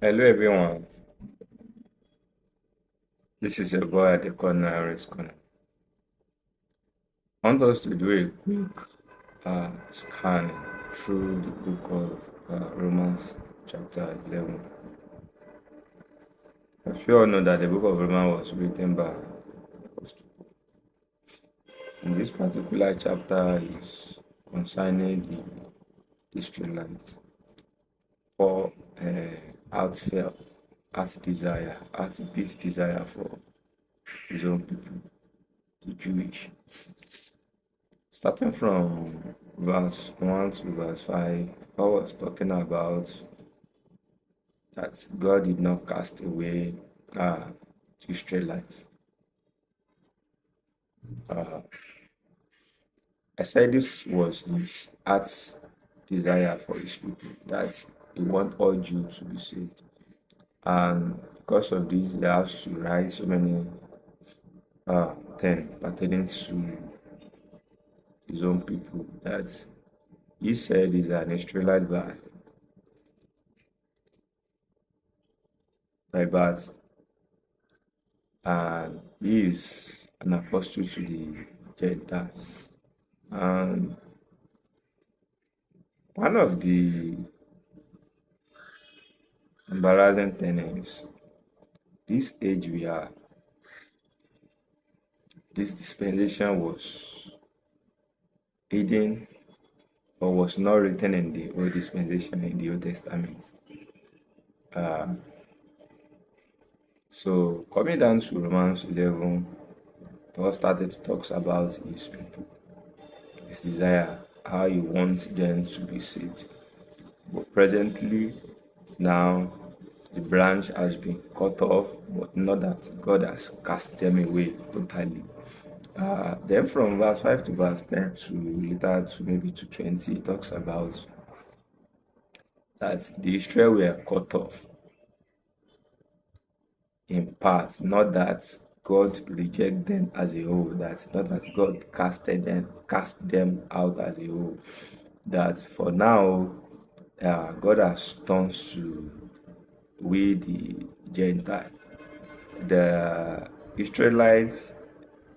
Hello everyone, this is your boy at the corner, Risk Corner. I want us to do a quick scan through the book of Romans chapter 11. As you all know that the book of Romans was written by Apostle Paul. And this particular chapter is concerning the Israelites for heartbeat desire for his own people, the Jewish. Starting from verse 1 to verse 5, Paul was talking about that God did not cast away the Israelites. I said this was his heart's desire for his people, that he wants all Jews to be saved. And because of this, he has to write so many things pertaining to his own people that he said is an Israelite by birth, and he is an apostle to the gentile. And one of the embarrassing things is this age we are, this dispensation was hidden or was not written in the Old Dispensation, in the Old Testament. So coming down to Romans 11, Paul started to talk about his people, his desire, how he wants them to be saved. But presently, now, the branch has been cut off, but not that God has cast them away totally. Then from verse 5 to verse 10 to later to maybe to 20, it talks about that the Israel were cut off in part, not that God rejected them as a whole, that not that God cast them out as a whole, that for now God has turned to we the gentile. The Israelites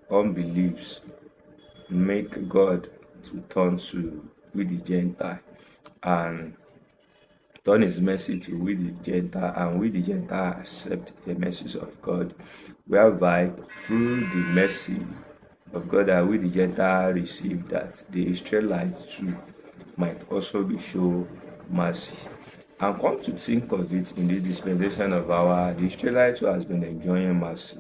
unbeliefs make God to turn to we the gentile and turn his mercy to we the gentile, and we the gentile accept the mercies of God, whereby through the mercy of God that we the gentile receive, that the Israelites too might also be shown mercy. And come to think of it, in this dispensation of the Israelites who has been enjoying mercy.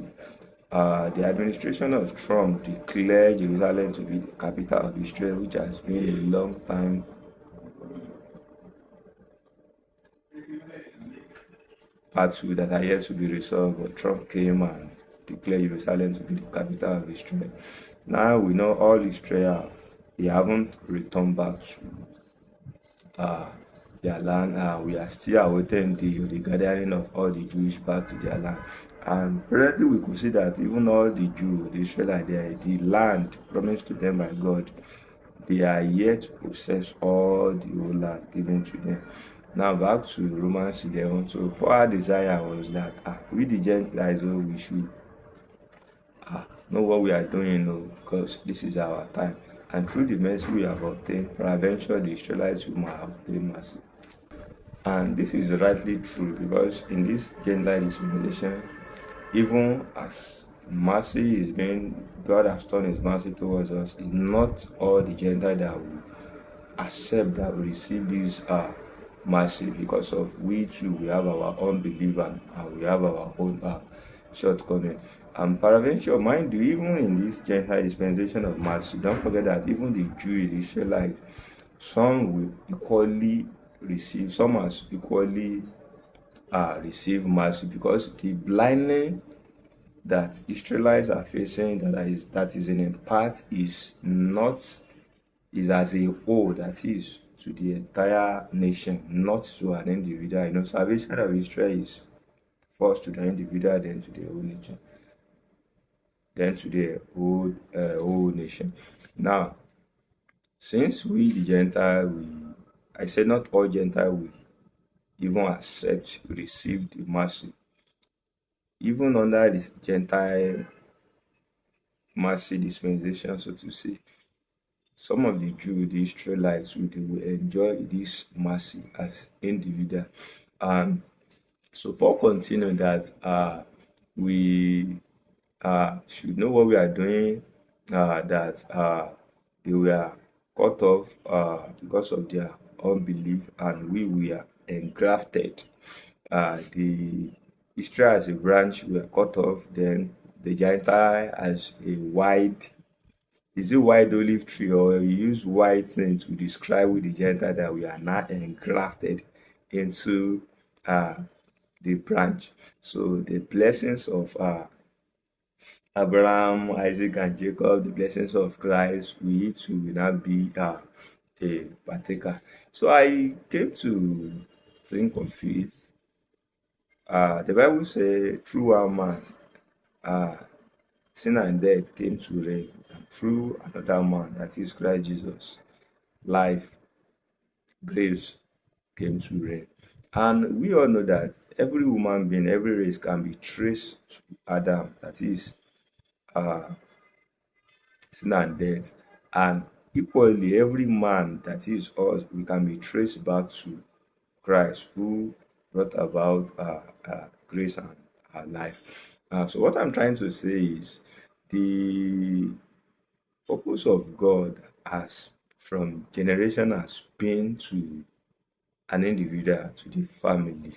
The administration of Trump declared Jerusalem to be the capital of Israel, which has been a long time battle that are yet to be resolved. But Trump came and declared Jerusalem to be the capital of Israel. Now we know all Israel, they haven't returned back to their land. We are still awaiting the gathering of all the Jewish back to their land. And currently we could see that even all the Jews, the Israelites, the land promised to them by God, they are yet to possess all the whole land given to them. Now back to Romans 11. So Paul's desire was that we the Gentiles, we should know what we are doing, because this is our time. And through the mercy we have obtained, peradventure the Israelites will have obtained mercy. And this is rightly true, because in this gentile dispensation, even as mercy is being, God has turned his mercy towards us, it's not all the Gentiles that will accept, that will receive this mercy, because of we too, we have our unbelief and we have our own shortcoming. And peradventure, mind you, even in this Gentile dispensation of mercy, don't forget that even the Jews, the Israelites, some will equally receive, some has equally receive mercy, because the blindness that Israelites are facing, that is in part, is as a whole, that is to the entire nation, not to an individual. Salvation of Israel is first to the individual, then to the whole nation, then to the whole nation. Now, since we the Gentile, I said not all Gentile will even accept, receive the mercy. Even under the Gentile mercy dispensation, so to say, some of the Jews, the Israelites, they will enjoy this mercy as individual. And so Paul continued that we should know what we are doing, that they were cut off because of their unbelief, and we were engrafted. The Israel as a branch were cut off, then the Gentile as a wide, is it wide olive tree, or you use white thing to describe with the Gentile that we are not engrafted into uh, the branch. So the blessings of Abraham, Isaac, and Jacob, the blessings of Christ, we too will not be a partaker. So I came to think of it. The Bible says, through one man, uh, sin and death came to reign, and through another man, that is Christ Jesus, life, grace came to reign. And we all know that every human being, every race can be traced to Adam, that is uh, sin and death. And equally, every man, that is us, we can be traced back to Christ, who brought about grace and life. So what I'm trying to say is the purpose of God has from generation has been to an individual, to the family.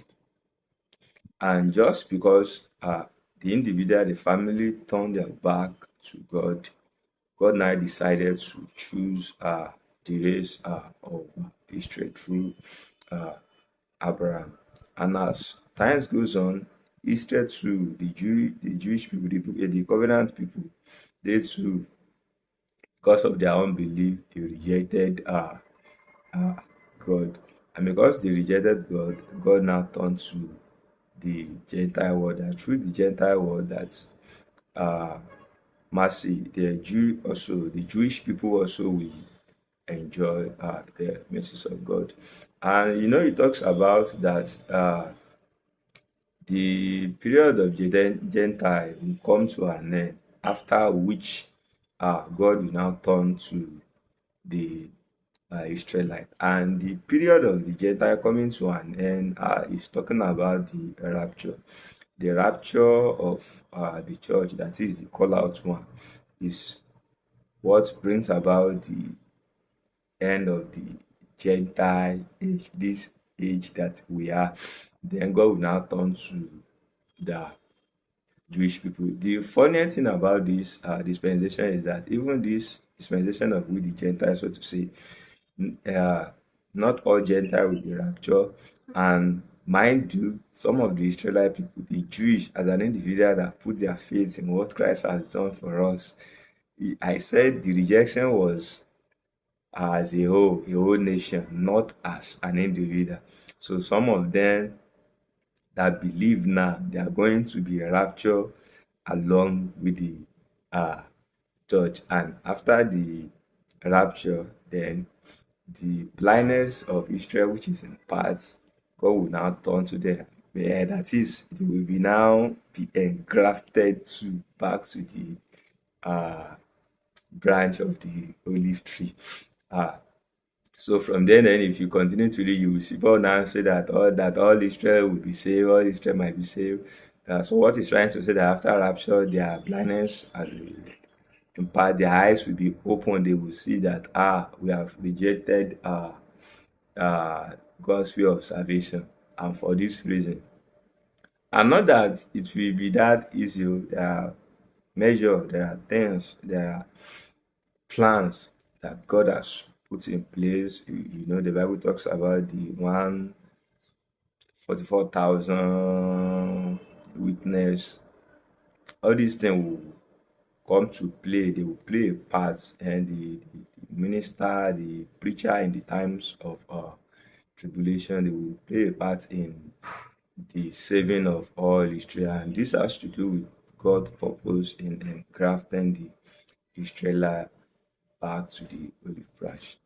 And just because the individual, the family turned their back to God, God now decided to choose the race of Israel through uh, Abraham. And as times goes on, Israel too, the Jewish people, the covenant people, they too, because of their unbelief, they rejected uh, God. And because they rejected God, God now turned to the Gentile world. And through the Gentile world, that uh, mercy, the Jewish people also will enjoy the mercies of God. And it talks about that the period of Gentile will come to an end, after which God will now turn to the Israelite. And the period of the Gentile coming to an end is talking about the rapture. The rapture of the church, that is the call out one, is what brings about the end of the Gentile age, this age that we are. Then God will now turn to the Jewish people. The funny thing about this dispensation is that even this dispensation of we the Gentiles, so to say, uh, not all Gentiles will be raptured. And mind you, some of the Israelite people, the Jewish, as an individual that put their faith in what Christ has done for us, I said the rejection was as a whole nation, not as an individual. So some of them that believe now, they are going to be raptured along with the uh, church. And after the rapture, then the blindness of Israel, which is in parts, God will now turn to them. Yeah, that is, they will be now be engrafted to back to the branch of the olive tree. Uh, so from then, if you continue to read, you will see Paul now say that all Israel will be saved, all Israel might be saved. So what he's trying to say, that after rapture, their blindness and in part their eyes will be open. They will see that we have rejected God's way of salvation, and for this reason, and not that it will be that easy. There are measures, there are things, there are plans that God has put in place. The Bible talks about the 144,000 witness. All these things will come to play. They will play a part, and the minister, the preacher in the times of tribulation, they will play a part in the saving of all Israel. And this has to do with God's purpose in engrafting the Israelite back to the olive branch.